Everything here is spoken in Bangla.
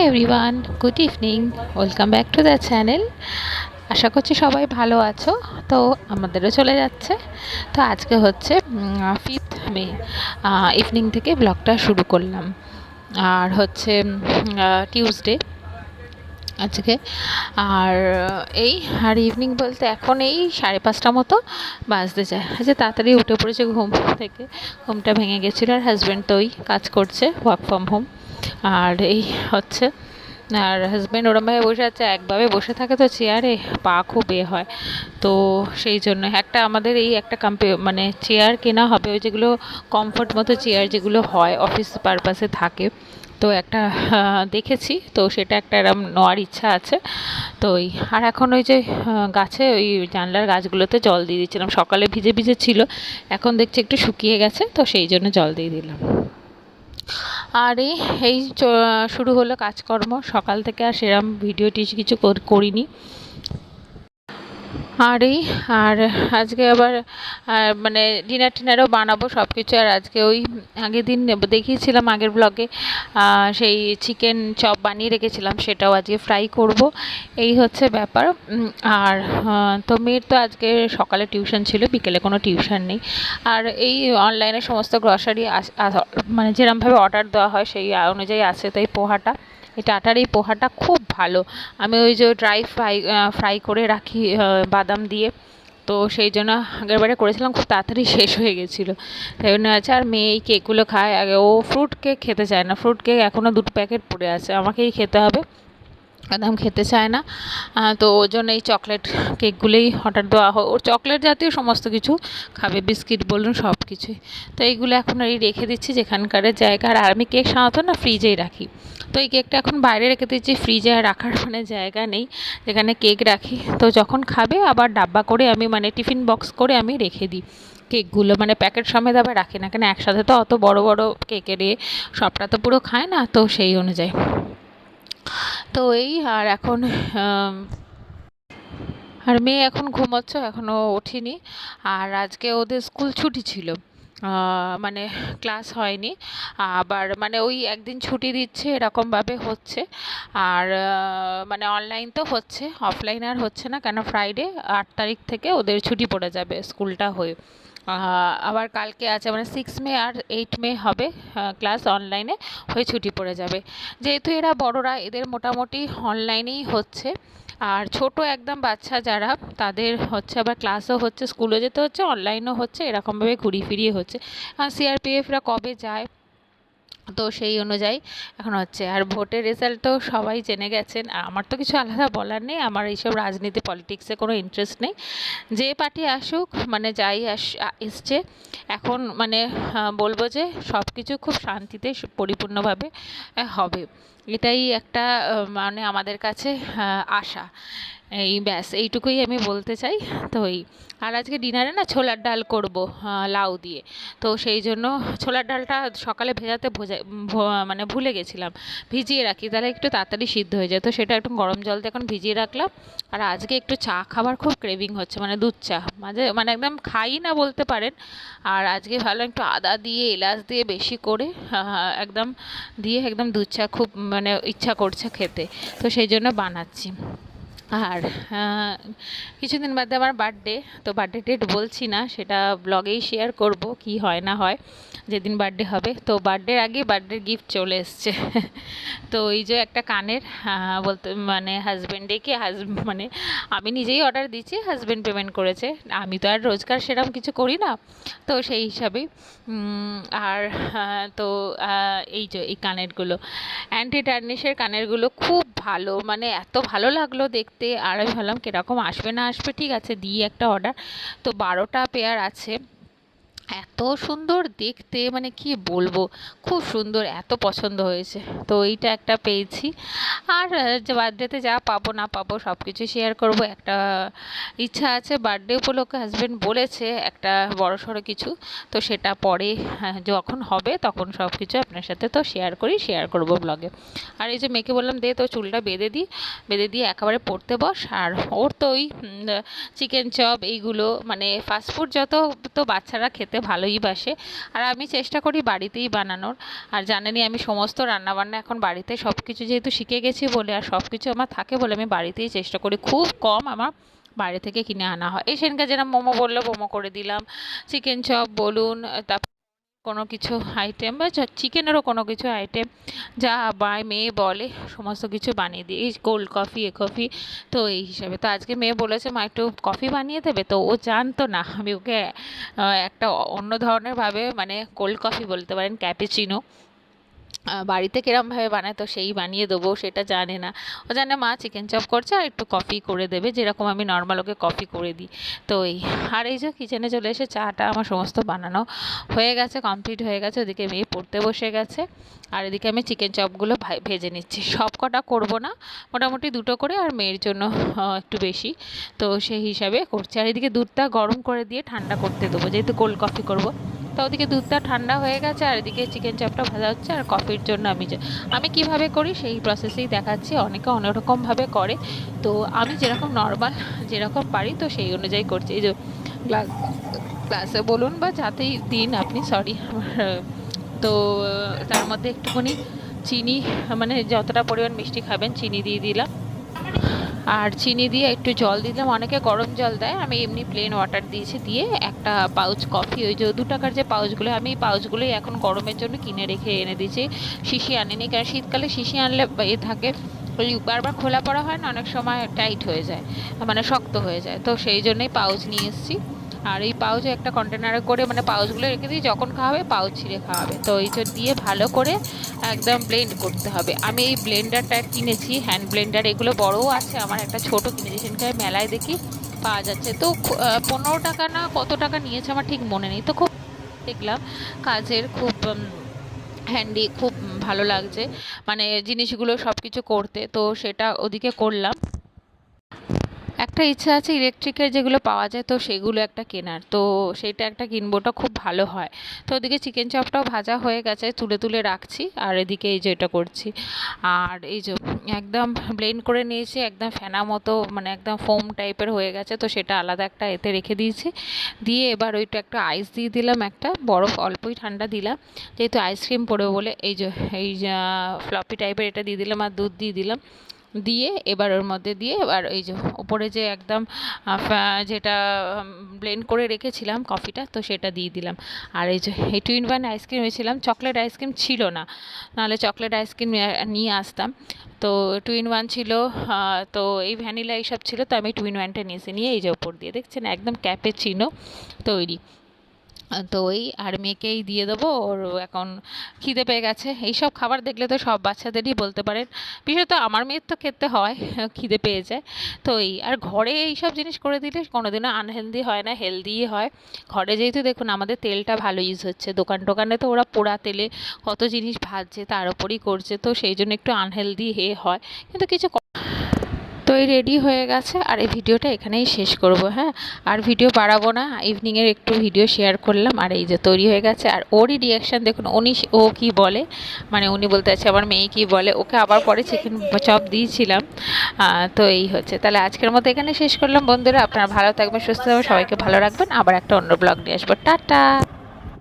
Everyone, good evening. Welcome back to the channel. আশা করছি সবাই ভালো আছো। তো আমাদেরও চলে যাচ্ছে। তো আজকে হচ্ছে 5 মে ইভিনিং থেকে ব্লগটা শুরু করলাম। আর হচ্ছে টিউসডে আজকে। আর এই আর ইভিনিং বলতে এখন এই 5:30 মতো বাজতে যায়। আচ্ছা, তাড়াতাড়ি উঠে পড়েছে ঘুম থেকে। ঘুমটা ভেঙে গেছিলো। আর হাজব্যান্ড তো ওই কাজ করছে, ওয়ার্ক ফ্রম হোম। আর এই হচ্ছে, আর হাজব্যান্ড ওরমভাবে বসে আছে। একভাবে বসে থাকে তো চেয়ারে, পা খুব হয়। তো সেই জন্য একটা আমাদের এই একটা মানে চেয়ার কেনা হবে, ওই যেগুলো কমফোর্ট মতো চেয়ার যেগুলো হয় অফিস পারপাসে থাকে। তো একটা দেখেছি, তো সেটা একটা এরম নেওয়ার ইচ্ছা আছে। তো ওই আর এখন ওই যে গাছে ওই জানলার গাছগুলোতে জল দিয়ে দিচ্ছিলাম। সকালে ভিজে ভিজে ছিল, এখন দেখছি একটু শুকিয়ে গেছে, তো সেই জন্য জল দিয়ে দিলাম। আর এই শুরু হলো কাজকর্ম। সকাল থেকে আর সেরম ভিডিও কিছু করিনি। আর আজকে আবার মানে ডিনার টিনারও বানাবো সব কিছু। আর আজকে ওই আগের দিন দেখিয়েছিলাম আগের ব্লগে, সেই চিকেন চপ বানিয়ে রেখেছিলাম, সেটাও আজকে ফ্রাই করব। এই হচ্ছে ব্যাপার। আর তো মেয়ের তো আজকে সকালে টিউশন ছিল, বিকেলে কোনো টিউশন নেই। আর এই অনলাইনে সমস্ত গ্রসারি মানে যেরমভাবে অর্ডার দেওয়া হয় সেই অনুযায়ী আছে। তাই পোহাটা, এই টাটার এই পোহাটা খুব ভালো। আমি ওই যে ড্রাই ফ্রাই করে রাখি বাদাম দিয়ে, তো সেই জন্য আগেরবারে করেছিলাম, খুব তাড়াতাড়ি শেষ হয়ে গেছিলো। তাই জন্য আছে। আর মেয়ে এই কেকগুলো খায়। আগে ও ফ্রুট কেক খেতে চায় না, ফ্রুট কেক এখনও 2 প্যাকেট পড়ে আছে, আমাকেই খেতে হবে। একদম খেতে চায় না। তো ওর জন্য এই চকলেট কেকগুলোই অর্ডার দেওয়া হয়। ওর চকলেট জাতীয় সমস্ত কিছু খাবে, বিস্কিট বলুন সব কিছুই। তো এইগুলো এখন এই রেখে দিচ্ছি যেখানকার জায়গা। আর আমি কেক সাধারণত না ফ্রিজেই রাখি। তো এই কেকটা এখন বাইরে রেখে দিচ্ছি, ফ্রিজে রাখার মানে জায়গা নেই যেখানে কেক রাখি। তো যখন খাবে আবার ডাব্বা করে আমি মানে টিফিন বক্স করে আমি রেখে দিই কেকগুলো, মানে প্যাকেট সমেত আবার রাখি না, কেন একসাথে তো অত বড় বড় কেকের সবটা তো পুরো খায় না, তো সেই অনুযায়ী। তো এই আর এখন আর মেয়ে এখন ঘুমোচ্ছে, এখনও ওঠেনি। আর আজকে ওদের স্কুল ছুটি ছিল, মানে ক্লাস হয়নি। আবার মানে ওই একদিন ছুটি দিচ্ছে এরকমভাবে হচ্ছে। আর মানে অনলাইন তো হচ্ছে, অফলাইন আর হচ্ছে না, কেন ফ্রাইডে 8 তারিখ থেকে ওদের ছুটি পড়ে যাবে স্কুলটা হয়ে। আবার কালকে আছে মানে 6 মে আর 8 মে হবে ক্লাস অনলাইনে হয়ে ছুটি পড়ে যাবে। যেহেতু এরা বড়রা, এদের মোটামুটি অনলাইনেই হচ্ছে। আর ছোট একদম বাচ্চা যারা, তাদের হচ্ছে আবার ক্লাসও হচ্ছে, স্কুলে যেতে হচ্ছে, অনলাইনও হচ্ছে, এরকমভাবে ঘুরিয়ে ফিরিয়ে হচ্ছে। আর সিআরপিএফরা কবে যায়, তো সেই অনুযায়ী এখন হচ্ছে। আর ভোটের রেজাল্ট তো সবাই জেনে গেছেন। আমার তো কিছু আলাদা বলার নেই, আমার এইসব রাজনীতি পলিটিক্সে কোনো ইন্টারেস্ট নেই। যে পার্টি আসুক, মানে যাই এসছে, এখন মানে বলবো যে সব কিছু খুব শান্তিতে পরিপূর্ণভাবে হবে। এটাই একটা মানে আমাদের কাছে আশা। এই ব্যাস এইটুকুই আমি বলতে চাই। তো আর আজকে ডিনারে না ছোলার ডাল করব লাউ দিয়ে। তো সেই জন্য ছোলার ডালটা সকালে ভেজাতে মানে ভুলে গেছিলাম, ভিজিয়ে রাখি তাহলে একটু তাড়াতাড়ি সিদ্ধ হয়ে যায়। তো সেটা একটু গরম জল দিয়ে এখন ভিজিয়ে রাখলাম। আর আজকে একটু চা খাবার খুব ক্রেভিং হচ্ছে, মানে দুধ চা, মাঝে মানে একদম খাই না বলতে পারেন। আর আজকে ভালো একটু আদা দিয়ে এলাচ দিয়ে বেশি করে একদম দিয়ে একদম দুধ চা খুব মানে ইচ্ছা করছে খেতে, তো সেই জন্য বানাচ্ছি। আর কিছুদিন বাদে আমার বার্থডে, তো বার্থডে ডেট বলছি না, সেটা ব্লগেই শেয়ার করব কি হয় না হয় যেদিন বার্থডে হবে। তো বার্থডের আগে বার্থডের গিফট চলে এসছে। তো এই যে একটা কানের, বলতে মানে হাজব্যান্ডে মানে আমি নিজেই অর্ডার দিচ্ছি, হাজব্যান্ড পেমেন্ট করেছে। আমি তো আর রোজগার সেরকম কিছু করি না, তো সেই হিসাবেই। আর তো এই যে এই কানেরগুলো, অ্যান্টি টার্নিশের কানেরগুলো খুব ভালো, মানে এত ভালো লাগলো দেখতে। আর আমি ভাবলাম কীরকম আসবে না আসবে, ঠিক আছে দিই একটা অর্ডার। তো 12টা পেয়ার আছে, এত সুন্দর দেখতে, মানে কি বলবো, খুব সুন্দর, এত পছন্দ হয়েছে। তো এইটা একটা পেয়েছি। আর যে বার্থডেতে যা পাবো না পাবো সব কিছু শেয়ার করব। একটা ইচ্ছা আছে, বার্থডে উপলক্ষে হাজব্যান্ড বলেছে একটা বড়সড় কিছু, তো সেটা পরে যখন হবে তখন সব কিছু আপনার সাথে তো শেয়ার করব ব্লগে। আর এই যে মেয়েকে বললাম দে তো চুলটা বেঁধে দিয়ে একেবারে পড়তে বস। আর ওর তো ওই চিকেন চপ এইগুলো মানে ফাস্টফুড যত তো বাচ্চারা খেতে খেতে ভালোই বাসে। আর আমি চেষ্টা করি বাড়িতেই বানানোর। আর জানেনই আমি সমস্ত রান্নাবান্না এখন বাড়িতে সব কিছু যেহেতু শিখে গেছি বলে আর সব কিছু আমার থাকে বলে আমি বাড়িতেই চেষ্টা করি, খুব কম আমার বাইরে থেকে কিনে আনা হয়। এই সেদিনকে যেরকম মোমো বললো মোমো করে দিলাম, চিকেন চপ বলুন, তারপর কোনো কিছু আইটেম বা চিকেনেরও কোনো কিছু আইটেম যা মেয়ে বলে সমস্ত কিছু বানিয়ে দিই। এই কোল্ড কফি এ কফি, তো এই হিসাবে। তো আজকে মেয়ে বলেছে মা একটু কফি বানিয়ে দেবে, তো ও জানতো না আমি ওকে একটা অন্য ধরনের ভাবে মানে কোল্ড কফি বলতে পারেন, ক্যাপুচিনো বাড়িতে কিরমভাবে বানায় তো সেই বানিয়ে দেবো সেটা জানে না। ও জানে মা চিকেন চপ করছে আর একটু কফি করে দেবে, যেরকম আমি নর্মাল ওকে কফি করে দিই। তো এই আর এই যে কিচেনে চলে এসে চাটা আমার সমস্ত বানানো হয়ে গেছে, কমপ্লিট হয়ে গেছে। ওদিকে মেয়ে পড়তে বসে গেছে আর এদিকে আমি চিকেন চপগুলো ভেজে নিচ্ছি। সব কটা করবো না, মোটামুটি দুটো করে, আর মেয়ের জন্য একটু বেশি, তো সেই হিসাবে করছি। আর এদিকে দুধটা গরম করে দিয়ে ঠান্ডা করতে দেবো যেহেতু কোল্ড কফি করবো। তো ওদিকে দুধটা ঠান্ডা হয়ে গেছে আর এদিকে চিকেন চপটা ভাজা হচ্ছে। আর কফির জন্য আমি কিভাবে করি সেই প্রসেসেই দেখাচ্ছি। অনেকে অনেক রকমভাবে করে, তো আমি যেরকম নর্মাল যেরকম পারি তো সেই অনুযায়ী করছি। এই যে গ্লাসে বলুন বা যাতেই দিন আপনি, সরি, তো তার মধ্যে একটুখানি চিনি, মানে যতটা পরিমাণ মিষ্টি খাবেন চিনি দিয়ে দিলাম, আর চিনি দিয়ে একটু জল দিলাম। অনেকে গরম জল দেয়, আমি এমনি প্লেন ওয়াটার দিয়েছি। দিয়ে একটা পাউচ কফি, ওই যে 2 টাকার যে পাউচগুলো, আমি এই পাউচগুলোই এখন গরমের জন্য কিনে রেখে এনে দিয়েছি, শিশি আনিনি, কারণ শীতকালে শিশি আনলে থাকে ওই বারবার খোলা পড়া হয় না, অনেক সময় টাইট হয়ে যায়, মানে শক্ত হয়ে যায়, তো সেই জন্যই পাউচ নিয়ে এসেছি। আর এই পাউচে একটা কন্টেনারে করে মানে পাউচগুলো রেখে দিই, যখন খাওয়াবে পাউচ ছিঁড়ে খাওয়াবে। তো এই দিয়ে ভালো করে একদম ব্লেন্ড করতে হবে। আমি এই ব্লেন্ডারটা কিনেছি, হ্যান্ড ব্লেন্ডার, এগুলো বড়ও আছে, আমার একটা ছোট কিনেছি, সেখানে মেলায় দেখি পাওয়া যাচ্ছে। তো 15 টাকা না কত টাকা নিয়েছে আমার ঠিক মনে নেই। তো খুব দেখলাম কাজের, খুব হ্যান্ডি, খুব ভালো লাগছে মানে জিনিসগুলো সব কিছু করতে, তো সেটা ওদিকে করলাম। একটা ইচ্ছা আছে ইলেকট্রিকের যেগুলো পাওয়া যায় তো সেগুলো একটা কেনার, তো সেটা একটা কিনবো, ওটা খুব ভালো হয়। তো ওদিকে চিকেন চপটাও ভাজা হয়ে গেছে, তুলে তুলে রাখছি। আর এদিকে এই যে এটা করছি, আর এই যে একদম ব্লেন্ড করে নিয়েছি, একদম ফেনা মতো, মানে একদম ফোম টাইপের হয়ে গেছে, তো সেটা আলাদা একটা এতে রেখে দিয়েছি। দিয়ে এবার ওইটা একটা আইস দিয়ে দিলাম, একটা বরফ অল্পই ঠান্ডা দিলাম যেহেতু আইসক্রিম পড়বে বলে। এই যে ফ্লপি টাইপের এটা দিয়ে দিলাম আর দুধ দিয়ে দিলাম। দিয়ে এবার ওর মধ্যে দিয়ে এবার এই যে ওপরে যে একদম যেটা ব্লেন্ড করে রেখেছিলাম কফিটা, তো সেটা দিয়ে দিলাম। আর এই যে এই 2-in-1 আইসক্রিম হয়েছিলাম, চকলেট আইসক্রিম ছিল না, নাহলে চকলেট আইসক্রিম নিয়ে আসতাম। তো 2-in-1 ছিল, তো এই ভ্যানিলা এইসব ছিল, তো আমি 2-in-1টা নিয়ে এই যে ওপর দিয়ে দেখছেন একদম ক্যাপেচিনো তৈরি। তো ওই আর মেয়েকেই দিয়ে দেবো, ওর এখন খিদে পেয়ে গেছে। এইসব খাবার দেখলে তো সব বাচ্চাদেরই বলতে পারেন, বিশেষত আমার মেয়ের তো খেতে হয়, খিদে পেয়ে যায়। তো এই আর ঘরে এইসব জিনিস করে দিলে কোনোদিনও আনহেলদি হয় না, হেলদিই হয়। ঘরে যেহেতু দেখুন আমাদের তেলটা ভালো ইউজ হচ্ছে, দোকানে তো ওরা পোড়া তেলে কত জিনিস ভাজছে তার উপরই করছে, তো সেই জন্য একটু আনহেলদি হয়, কিন্তু কিছু। তো এই রেডি হয়ে গেছে আর এই ভিডিওটা এখানেই শেষ করব। হ্যাঁ, আর ভিডিও বাড়াবো না, ইভিনিংয়ের একটু ভিডিও শেয়ার করলাম। আর এই যে তৈরি হয়ে গেছে, আর ওরই রিয়াকশান দেখুন, ও কি বলে, মানে উনি বলতে আছে আমার মেয়ে কি বলে। ওকে আবার পরে চিকেন চপ দিয়েছিলাম। তো এই হচ্ছে, তাহলে আজকের মতো এখানে শেষ করলাম বন্ধুরা। আপনারা ভালো থাকবেন, সুস্থ থাকবেন, সবাইকে ভালো রাখবেন। আবার একটা অন্য ব্লগ নিয়ে আসবো। টাটা।